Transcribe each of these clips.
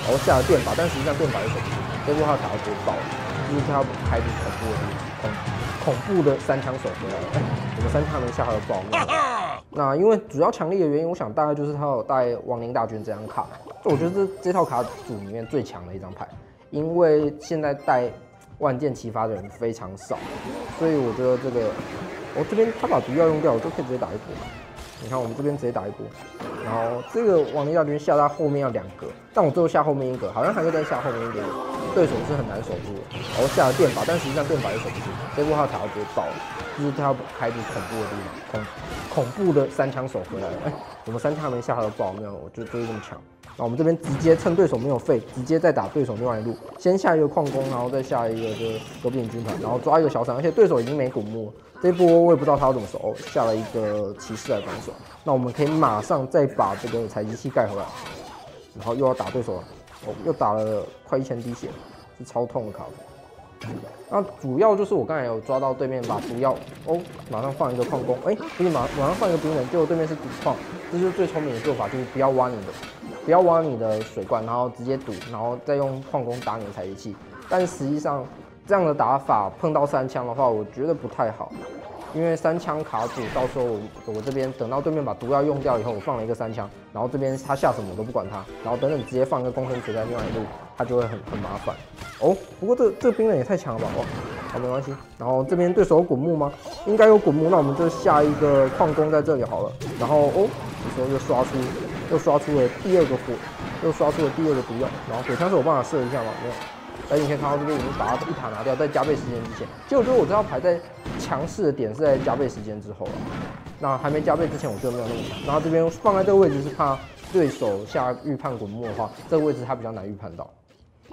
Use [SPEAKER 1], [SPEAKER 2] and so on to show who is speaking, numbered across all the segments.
[SPEAKER 1] 然后下了电法，但实际上电法又守不住，这波他打到直接爆了，就是他开始恐怖的地方，恐怖的3枪手回来了，我们3枪能下他的爆。那因为主要强力的原因，我想大概就是他有带亡灵大军这张卡，就我觉得这套卡组里面最强的一张牌，因为现在带万箭齐发的人非常少，所以我觉得这个我这边他把毒药用掉，我就可以直接打一波。你看我们这边直接打一波，然后这个亡灵大军下到后面要2格，但我最后下后面1格，好像还会再下后面1点，对手是很难守住的。然后下了电法，但实际上电法又守不住，这波他打到直接爆了，就是他要开出恐怖的地方，恐怖的3枪手回来了。我们3枪还没下他的爆，没有，我就是这么强。那我们这边直接趁对手没有废，直接再打对手另外一路，先下一个矿工，然后再下一个就是隔壁军团，然后抓一个小闪，而且对手已经没古墓了。这一波我也不知道他要怎么守，下了一个骑士来防守。那我们可以马上再把这个采集器盖回来，然后又要打对手了，又打了快1000滴血，是超痛的卡服。那主要就是我刚才有抓到对面把毒药马上放一个矿工，不是马上放一个兵人，结果对面是赌矿，这就是最聪明的做法，就是不要挖你的水罐，然后直接赌，然后再用矿工打你的采集器。但实际上这样的打法碰到3枪的话，我觉得不太好，因为3枪卡住，到时候我这边等到对面把毒药用掉以后，我放了一个3枪，然后这边他下什么我都不管他，然后等直接放一个工程锤在另外一路，他就会很麻烦。不过这个兵人也太强了吧！好，没关系。然后这边对手有滚木吗？应该有滚木，那我们就下一个矿工在这里好了。然后这时候又刷出了第2个火，又刷出了第2个毒药。然后火枪手有办法射一下吗？没有。但你可以看到这边已经把它一塔拿掉，在加倍时间之前。其实我觉得我这套牌在强势的点是在加倍时间之后了。那还没加倍之前，我觉得没有那么强。然后这边放在这个位置是怕对手下预判滚木的话，这个位置他比较难预判到。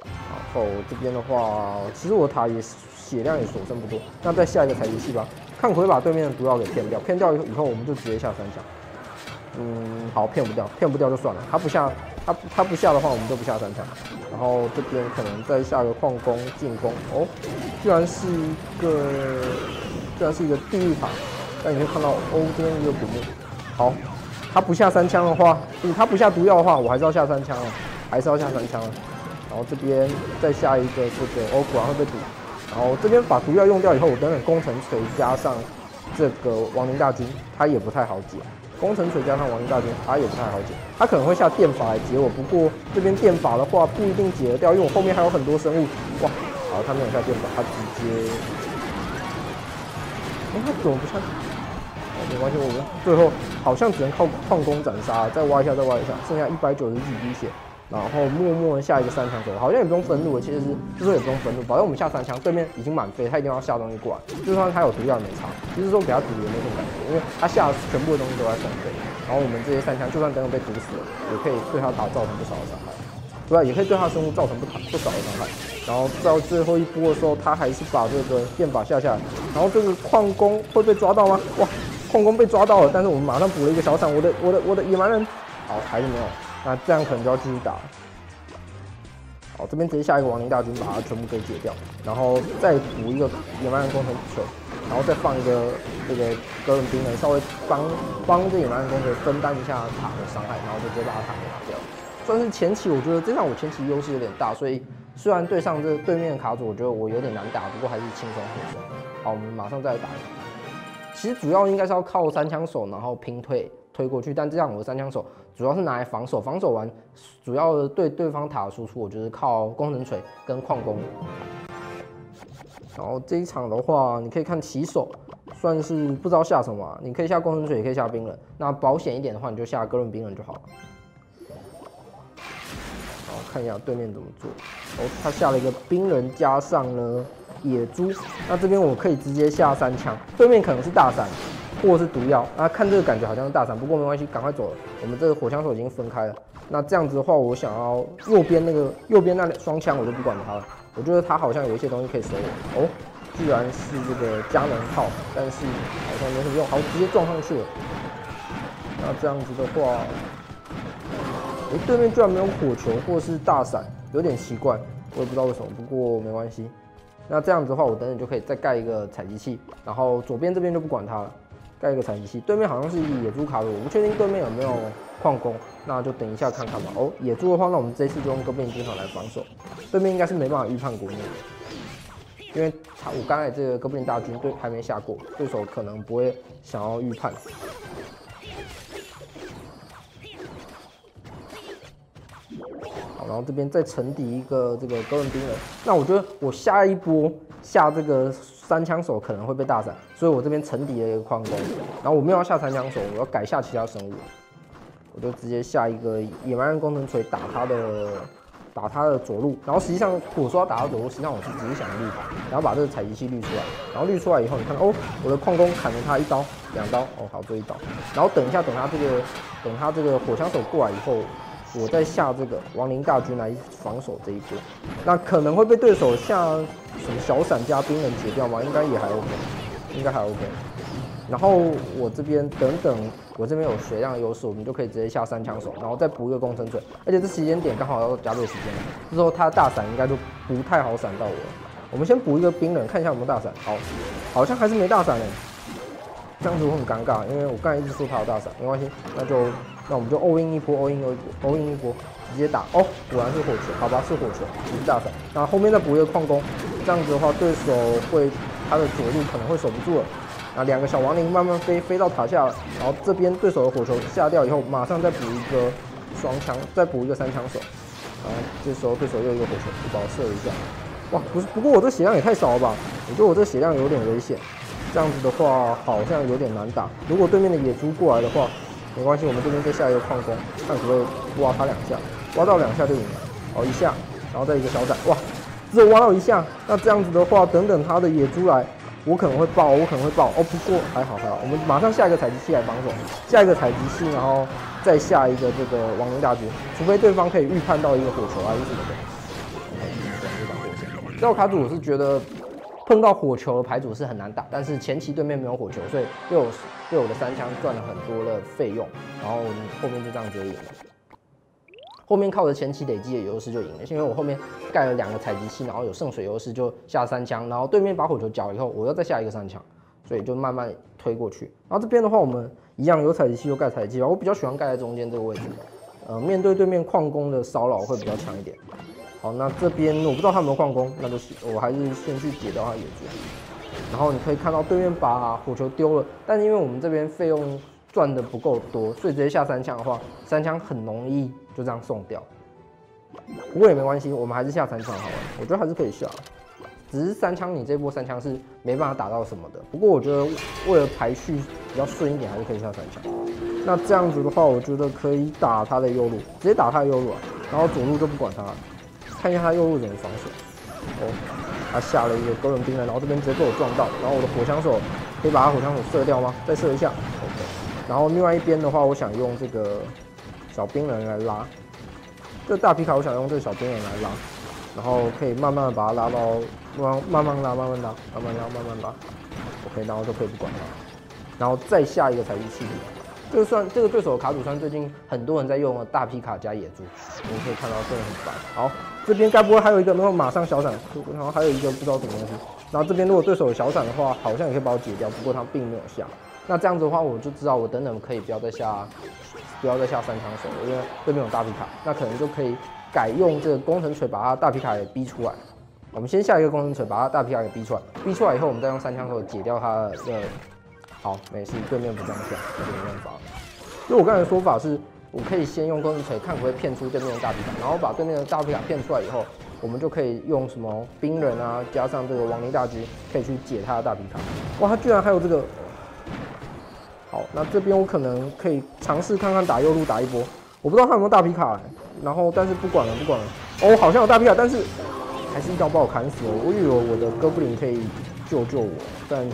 [SPEAKER 1] 然后这边的话，其实我塔也血量也所剩不多。那再下一个采集器吧，看可不可以把对面的毒药给骗掉。骗掉以后，我们就直接下3枪。好，骗不掉就算了。他不下的话，我们就不下3枪。然后这边可能再下个矿工进攻。居然是一个地狱塔。但你可以看到，这边一个古墓。好，他不下3枪的话，他不下毒药的话，我还是要下3枪啊，然后这边再下一个这个果然会被堵。然后这边把毒药用掉以后，我等等工程锤加上这个亡灵大军，它也不太好解。工程锤加上亡灵大军，它也不太好解。它可能会下电法来解我，不过这边电法的话不一定解得掉，因为我后面还有很多生物。哇，好，他没有下电法，他直接，他怎么不下？没关系，我们最后好像只能靠矿工斩杀，再挖一下，剩下190几滴血。然后默默的下一个3枪手，好像也不用分路，其实这时候也不用分路，反正我们下3枪，对面已经满飞，他一定要下东西过来，就算他有毒药也没差，其实说给他毒也没什么感觉，因为他下全部的东西都在双飞，然后我们这些3枪就算等等被毒死了，也可以对他塔造成不少的伤害，对吧？也可以对他生物造成不少的伤害。然后到最后一波的时候，他还是把这个电法下来，然后这个矿工会被抓到吗？哇，矿工被抓到了，但是我们马上补了一个小闪，我的野蛮人，好，还是没有。那这样可能就要继续打了。好，这边直接下一个亡灵大军，把它全部给解掉，然后再补一个野蛮人工程锤，然后再放一个这个哥伦兵人，稍微帮这野蛮人工程分担一下塔的伤害，然后就直接把他塔给拿掉。算是前期，我觉得这场我前期优势有点大，所以虽然对上这对面的卡组，我觉得我有点难打，不过还是轻松获胜。好，我们马上再来打。其实主要应该是要靠3枪手，然后拼推过去，但这样我的3枪手主要是拿来防守，防守完主要对对方塔的输出，我就是靠工程锤跟矿工。然后这一场的话，你可以看起手，算是不知道下什么你可以下工程锤，也可以下兵人。那保险一点的话，你就下哥伦兵人就好了。好，看一下对面怎么做。他下了一个兵人加上了野猪，那这边我可以直接下3枪，对面可能是大闪。或者是毒药，看这个感觉好像是大闪，不过没关系，赶快走了。我们这个火枪手已经分开了。那这样子的话，我想要右边那双枪我就不管它了。我觉得它好像有一些东西可以守我。居然是这个佳能炮，但是好像没什么用。好，直接撞上去了。那这样子的话，对面居然没有火球或是大闪，有点奇怪，我也不知道为什么，不过没关系。那这样子的话，我等等就可以再盖一个采集器，然后左边这边就不管它了。盖一个采集器。对面好像是以野猪卡路，我不确定对面有没有矿工，那就等一下看看吧。哦，野猪的话，那我们这次就用哥布林军团来防守。对面应该是没办法预判国内的，因为我刚才这个哥布林大军还没下过，对手可能不会想要预判。好，然后这边再沉底一个这个哥伦兵人。那我觉得我下一波下这个3枪手可能会被大闪，所以我这边沉底了一个矿工。然后我没有要下3枪手，我要改下其他生物。我就直接下一个野蛮人工程锤打他的左路。然后实际上我说要打他左路，实际上我是只是想绿他，然后把这个采集器滤出来。然后滤出来以后，你看哦，我的矿工砍了他1刀、2刀，哦好，这1刀。然后等一下，等他这个火枪手过来以后。我再下这个亡灵大军来防守这一波，那可能会被对手下什么小闪加兵人解掉吗？应该也还 OK， 应该还 OK。然后我这边等等，我这边有血量的优势，我们就可以直接下3枪手，然后再补一个工程锤，而且这时间点刚好要加倍时间，这时候他的大闪应该就不太好闪到我了。我们先补一个兵人，看一下有没有大闪。好，好像还是没大闪这样子我很尴尬，因为我刚才一直说他有大闪，没关系，那我们就 all in 一波 ，all in 一波，直接打哦，果然是火球，好吧，是火球，不是大闪。那后面再补一个矿工，这样子的话，对手他的左路可能会守不住了。那2个小亡灵慢慢飞到塔下了，然后这边对手的火球下掉以后，马上再补一个双枪，再补一个3枪手。然后这时候对手又一个火球，就把我射了一下。哇，不过我这血量也太少了吧？我觉得我这血量有点危险。这样子的话好像有点难打。如果对面的野猪过来的话，没关系，我们这边再下一个矿工，看可不可以挖他2下，挖到2下就赢了。好，1下，然后再一个小斩，哇，只有挖到1下。那这样子的话，等等他的野猪来，我可能会爆。哦，不过还好，我们马上下一个采集器来防守，下一个采集器，然后再下一个这个亡灵大军，除非对方可以预判到一个火球还是什么的。这套卡组我是觉得。碰到火球的牌组是很难打，但是前期对面没有火球，所以对我的3枪赚了很多的费用，然后我们后面就这样就赢了。后面靠着前期累积的优势就赢了，因为我后面盖了2个采集器，然后有圣水优势就下3枪，然后对面把火球缴以后，我要再下一个3枪，所以就慢慢推过去。然后这边的话，我们一样有采集器就盖采集器，我比较喜欢盖在中间这个位置，面对面矿工的骚扰会比较强一点。好，那这边我不知道他有没有矿工，那就我还是先去解掉他野猪。然后你可以看到对面把火球丢了，但是因为我们这边费用赚的不够多，所以直接下3枪的话，3枪很容易就这样送掉。不过也没关系，我们还是下3枪好了，我觉得还是可以下。只是3枪你这波3枪是没办法打到什么的。不过我觉得为了排序比较顺一点，还是可以下3枪。那这样子的话，我觉得可以打他的右路，直接打他的右路啊，然后左路就不管他了。看一下他右路怎么防守。哦，他下了一个哥伦兵人，然后这边直接被我撞到，然后我的火枪手可以把他火枪手射掉吗？再射一下 ，OK。然后另外一边的话，我想用这个小兵人来拉，这个大皮卡我想用这个小兵人来拉，然后可以慢慢的把他拉到，慢慢拉 ，OK， 然后就可以不管他，然后再下一个采集器。这个对手的卡组算最近很多人在用的大皮卡加野猪，我们可以看到真的很烦。好，这边该不会还有一个没有马上小闪，然后还有一个不知道什么东西。然后这边如果对手有小闪的话，好像也可以把我解掉，不过他并没有下。那这样子的话，我就知道我等等可以不要再下3枪手了，因为对面有大皮卡，那可能就可以改用这个工程锤把他大皮卡给逼出来。我们先下一个工程锤把他大皮卡给逼出来，逼出来以后，我们再用3枪手解掉他的。好，没事，对面不这样下，那就没办法了。所以我刚才的说法是，我可以先用工程锤看可不可以骗出对面的大皮卡，然后把对面的大皮卡骗出来以后，我们就可以用什么兵人啊，加上这个亡灵大军，可以去解他的大皮卡。哇，他居然还有这个！好，那这边我可能可以尝试看看打右路打一波，我不知道他有没有大皮卡、然后但是不管了。哦，好像有大皮卡，但是还是一刀把我砍死了。我以为我的哥布林可以救我，但。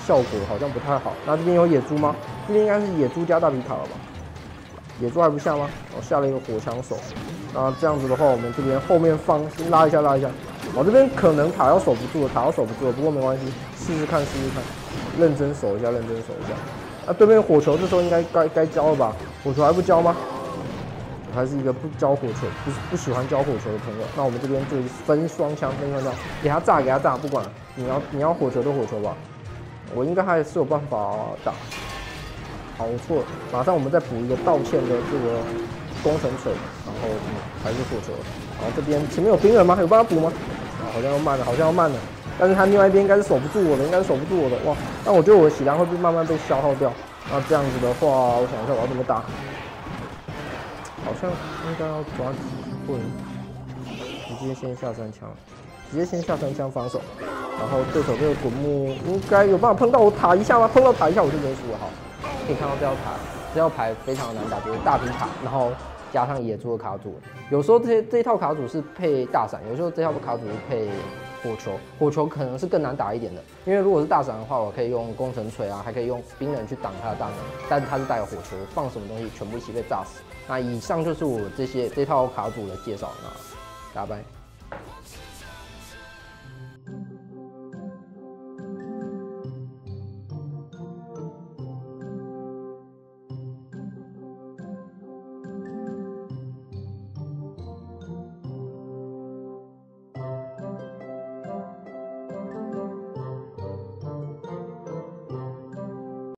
[SPEAKER 1] 效果好像不太好。那这边有野猪吗？这边应该是野猪加大皮卡了吧？野猪还不下吗？我下了一个火枪手。那这样子的话，我们这边后面先拉一下。我这边可能塔要守不住了，不过没关系，试试看。认真守一下。那对面火球这时候应该交了吧？火球还不交吗？我还是一个不交火球，不喜欢交火球的朋友。那我们这边就分双枪，给他炸，不管了。你要火球就火球吧。我应该还是有办法打。好，我错了，马上我们再补一个道歉的这个工程锤，然后还是火球。然后这边前面有兵人吗？有办法补吗？啊，好像要慢了，好像要慢了。但是他另外一边应该是守不住我的，应该是守不住我的。哇，但我觉得我的血量会慢慢被消耗掉。那这样子的话，我想一下我要怎么打？好像应该要抓机会，直接先下3枪，直接先下3枪防守。然后对手这个滚木应该有办法碰到我塔一下吗？碰到塔一下我就结束了。好，可以看到这套牌非常难打，就是大皮塔，然后加上野猪的卡组。有时候这一套卡组是配大闪，有时候这套卡组是配火球。火球可能是更难打一点的，因为如果是大闪的话，我可以用工程锤啊，还可以用冰人去挡他的大能。但是他是带有火球，放什么东西全部一起被炸死。那以上就是我这套卡组的介绍，那大家拜。